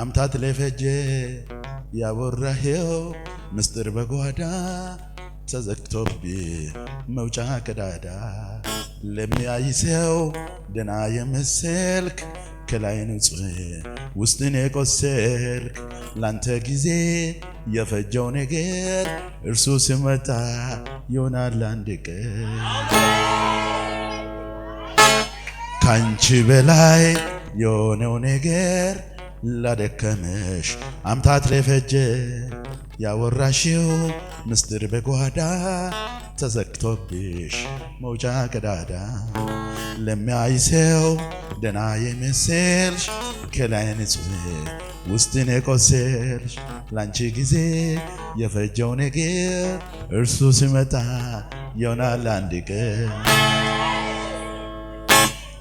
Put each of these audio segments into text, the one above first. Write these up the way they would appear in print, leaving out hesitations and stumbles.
አምታት ለፈጀ ያወራኸው ምስጢር በጓዳ ተዘግቶብ መውጫ ቀዳዳ ለሚያይሰው ደና የመሰልክ ከላይ ንጹህ ውስጥን የቆሰልክ ላንተ ጊዜ የፈጀው ነገር እርሱ ሲመጣ ይሆናል አንድ ቀን ካንቺ በላይ የሆነው ነገር ላደከመሽ አምታት ለፈጀ ያወራሽው ምስጢር በጓዳ ተዘግቶብሽ መውጫ ቀዳዳ ለሚያይሰው ደና የመሰልሽ ከላይ ንጹህ ውስጥን የቆሰልሽ ላንቺ ጊዜ የፈጀው ነገር እርሱ ሲመጣ ይሆናል አንድ ቀን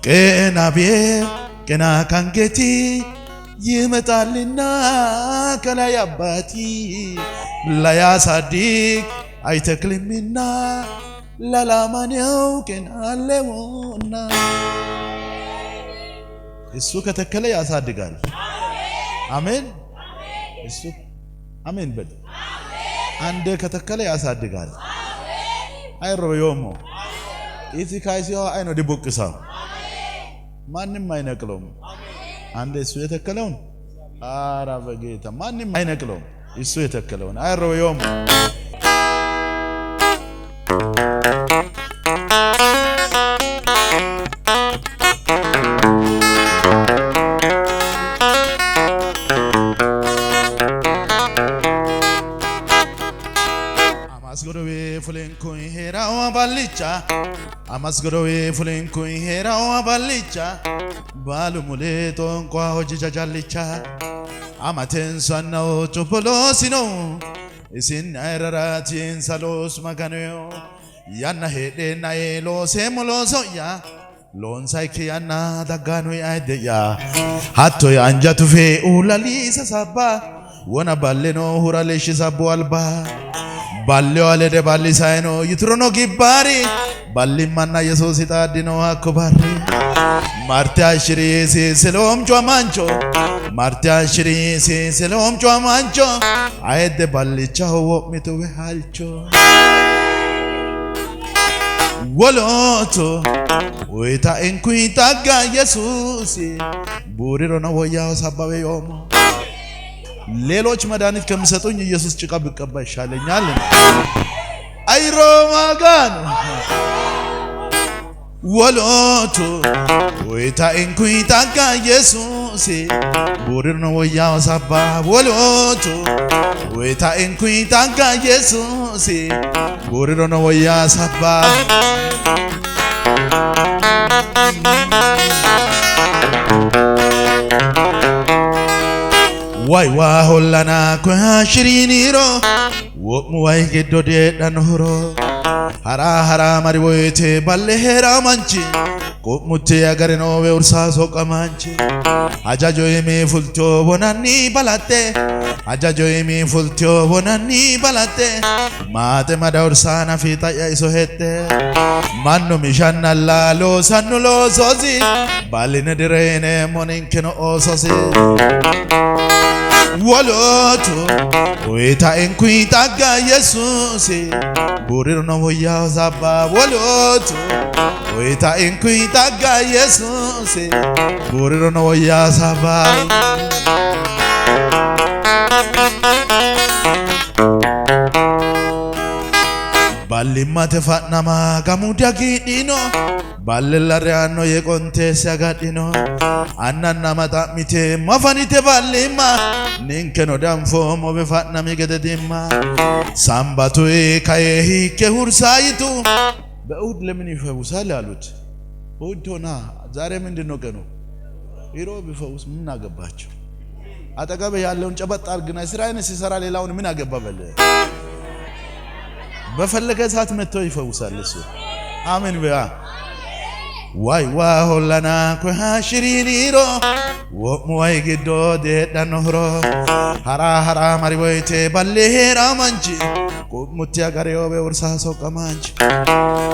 ቀና ብዬ ቀና ካንገቴ ይመጣልና ከላይ አባቲ ላያሳድግ አይተክልምና ለላማኔው ቀን አለውና እሱ ከተከለ ያሳድጋል አሜን እሱ አሜን በል አንዴ ከተከለ ያሳድጋል አይሮዮሞ ኢቲካይሲዮ አይኖ ዲቦቅሳው ማንንም አይነቅለውም አንዴ እሱ የተከለውን አራ በጌታ ማንንም አይነቅለውም እሱ የተከለውን አይሮዮም Amasgorowe fulenko herawa ballicha balu muleton kwa hojja jallicha amaten sanno chopolosino isin airatin salos magano yanna hede na elo semoloso ya lon saiki yanna dagano aideya hatto anjatu fe ulalisa sabba wona balleno huraleshi sabbo alba ballo alede balli sayno yitrono gibbari balli manna yesus itadino akobari marte ashiri se selom jomancho marte ashiri se selom jomancho aede balli chawo mituwe halcho woloto weta enkuita ga yesus buriro no woya sabawe yomo ሌሎች መድኃኒት ከመሰጡኝ ኢየሱስ ጭቃ ብቀባ ይሻለኛል አይሮማጋን ወሎቶ ወይታ እንኩይታጋ ኢየሱስ ቡሪር ነው ወያው ሳባ ወሎቶ ወይታ እንኩይታጋ ኢየሱስ ቡሪር ነው ወያ ሳባ Wai wa hollana ko shiriniro wo wai geddo de danhoro hara mari woyte balle hera manchi ko mutte agare no we ursa so qamanchi ajajo eme fulto bonani balate ajajo eme fulto bonani balate mate mada ursa na fita ya iso hette manno mishanna la lo sanno lo sozi baline direne moninkeno ososi woloto weta enkuita ga yesus buriro no voya zaba woloto weta enkuita ga yesus buriro no voya zaba balli mate fatnama gamudia gidino ballellare anno ye konte sagadino annanna mata mite mafanite ballima ninkeno danfo mo be fatnami gededimma sambatu kaye hike hursaitu በእሁድ ለምን ይፈውሳል አሉት እሁድ ሆና ዛሬ ምንድነው ቀኑ ይሮ ቢፈውስ ምን አገባቸው አጠገብ ያለውን ጨበጥ አርግና እስራኤልን ሲሰራ ሌላውን ምን አገባበለ በፈለገ ሰዓት መጥቶ ይፈውሳል እሱ አሜን በያ Wai wa holana ko hashiriniro wo muai gido de danoro hara mari woite balle ramanji ko mutia gareo be ursa so kamanji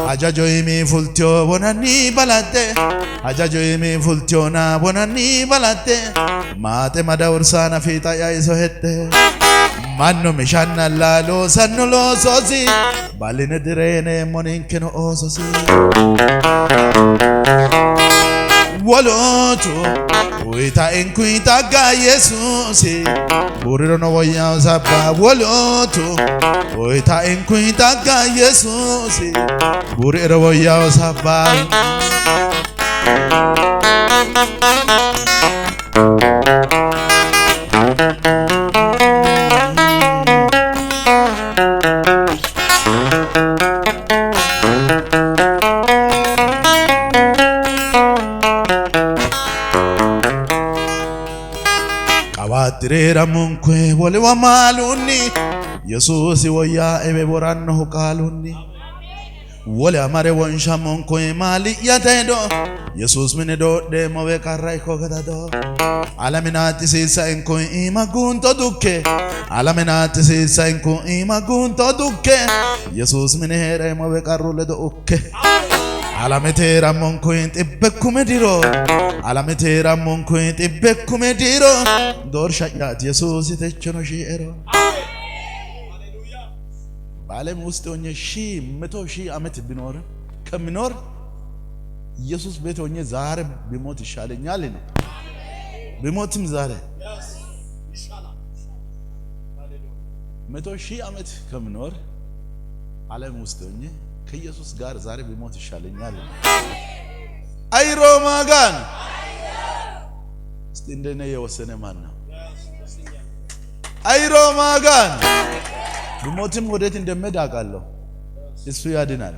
ajajo imi fultio bonani balate ajajo imi fultio na bonani balate mate mada ursa na fita ya iso hette manno mishanna lalo sanno sosi baline direne moninkeno ososi Woloto Uita enkuita ga Jesus Buriro no voya sapa Woloto Uita enkuita ga Jesus Buriro voya sapa Tirera munkwe wole wa maluni Jesus woya ebe boranno kaluni wole amare wonsha munkwe mali yatedo Jesus minedo de mowe karai ko gadado alaminati sisa enko imagunto dukke alaminati sisa enko imagunto dukke Jesus minere mowe karule do ukke Alametera monko intibekume diro Alametera monko intibekume diro Dorsha yat Jesus itechno shiero Balem ውስጥ ሆኜ 100,000 ዓመት ቢኖር ከሚኖር ኢየሱስ ቤት ሆኜ ዛሬ ቢሞት ይሻለኛል ነው ቢሞትም ዛሬ ይሻላል 100,000 ዓመት ከሚኖር ዓለም ውስጥ ሆኜ ከኢየሱስ ጋር ዛሬ ቢሞት ይሻለኛል አይሮ ማጋን እስቲ እንደኔ የወሰነ ማን ነው አይሮ ማጋን ቢሞትም ወዴት እንደምሄድ አውቃለሁ እሱ ያድናል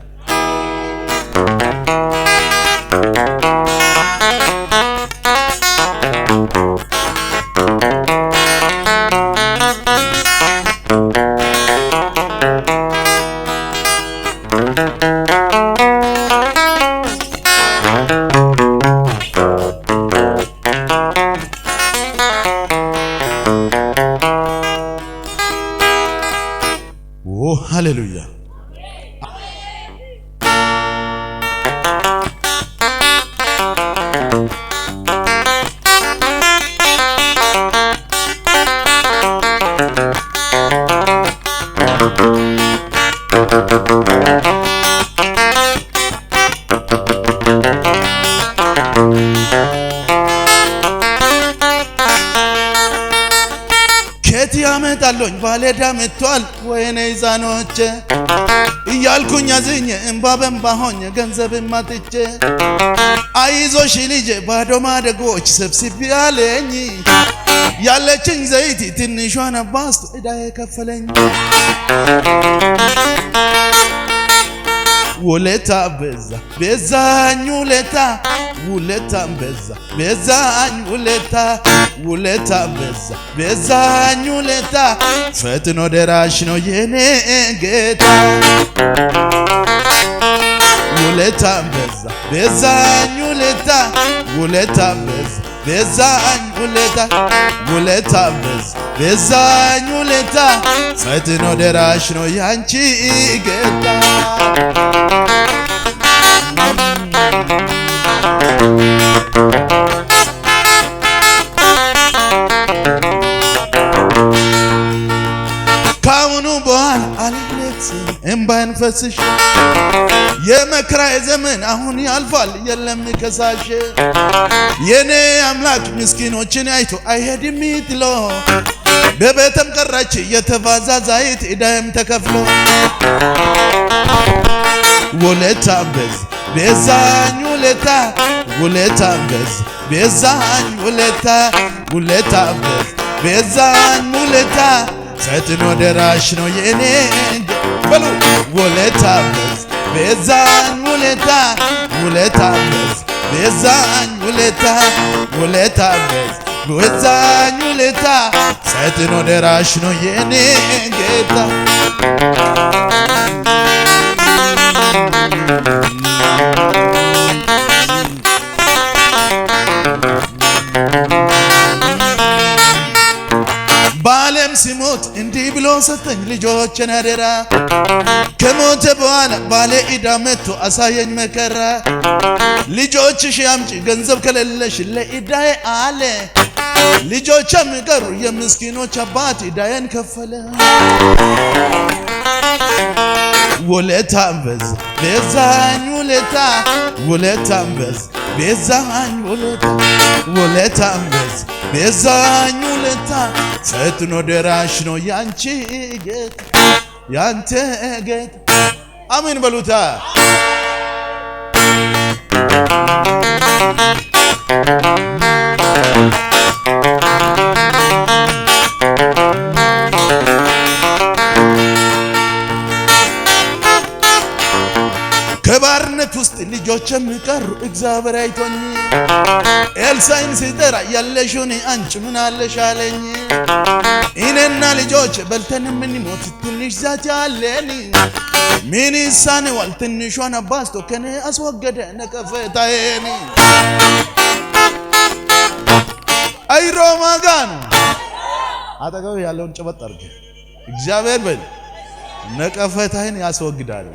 Oh, hallelujah. ያመጣልኝ ባለዳ መጥቷል ወይኔ ዛኖቼ እያልኩኝ አዝኜ እንባ በእንባ ሆኜ ገንዘብ ማጥቼ አይዞሽ ልጄ ባዶ ማደጎች ሰብስቤ ያለኝ ያለችኝ ዘይት ትንሿን አባስቶ እዳዬ ከፈለኝ ውለታ በዛ በዛኝ ውለታ ውለታ በዛ በዛኝ ውለታ ውለታ በዛ በዛኝ ውለታ ፈጥኖ ደራሽ ነው የኔ ጌታ ውለታ በዛ በዛኝ ውለታ ውለታ በዛ በዛኝ ውለታ ውለታ በዛ በዛኝ ውለታ ፈጥኖ ደራሽ ነው ያንቺ ጌታ ካሁኑ በኋላ አልለቅስም እንባን ፈስሽ የመከራዬ ዘመን አሁን ያልፋል የለም ከሳሽ የኔ አምላክ ምስኪኖችን አይቶ አይሄድም ይጥሎ በቤተም ቀራች የተባዛ ዘይት እዳም ተከፍሎ ውለታ በዛ በዛኝ ውለታ ውለታ በዛ በዛኝ ውለታ ውለታ በዛ በዛኝ ውለታ ፈጥኖ ደራሽ ነው የኔ በሉ ውለታ በዛ በዛኝ ውለታ ውለታ በዛ በዛኝ ውለታ ውለታ በዛ በዛኝ ውለታ ፈጥኖ ደራሽ ነው የኔ ጌታ ባለም ሲሞት እንዲህ ብሎ ሰጠኝ ልጆችን አደራ ከሞተ በኋላ ባለ ኢዳ መጥቶ አሳየኝ መከራ ልጆችሽ ያምጪ ገንዘብ ከሌለሽ ለኢዳዬ አለ ልጆችም ቀሩ የምስኪኖች አባት ኢዳዬን ከፈለ ውለታም በዛ ቤዛኝ ውለታም በዛ ቤዛኝ ውለታም በዛ ቤዛኝ ውለታ ፈጥኖ ደራሽ ነው ያንቺ ጌታ ያንተ ጌታ አሜን በሉታ ከባርነት ውስጥ ልጆችም ቀሩ እግዚአብሔር አይቶኝ ኤልሳዕን ሲጠራ ያለሽውን አንቺ ምን አለሽ አለኝ እኔና ልጆች በልተን ምንሞት ትንሽ ዛት ያለን ምን ይሳነዋል ትንሿን አባስቶ ከኔ አስወገደ ነቀፈታዬን አይሮማ ጋር አጠገብ ያለውን ጨበጥ አድርግ እግዚአብሔር በል ነቀፈታዬን ያስወግዳል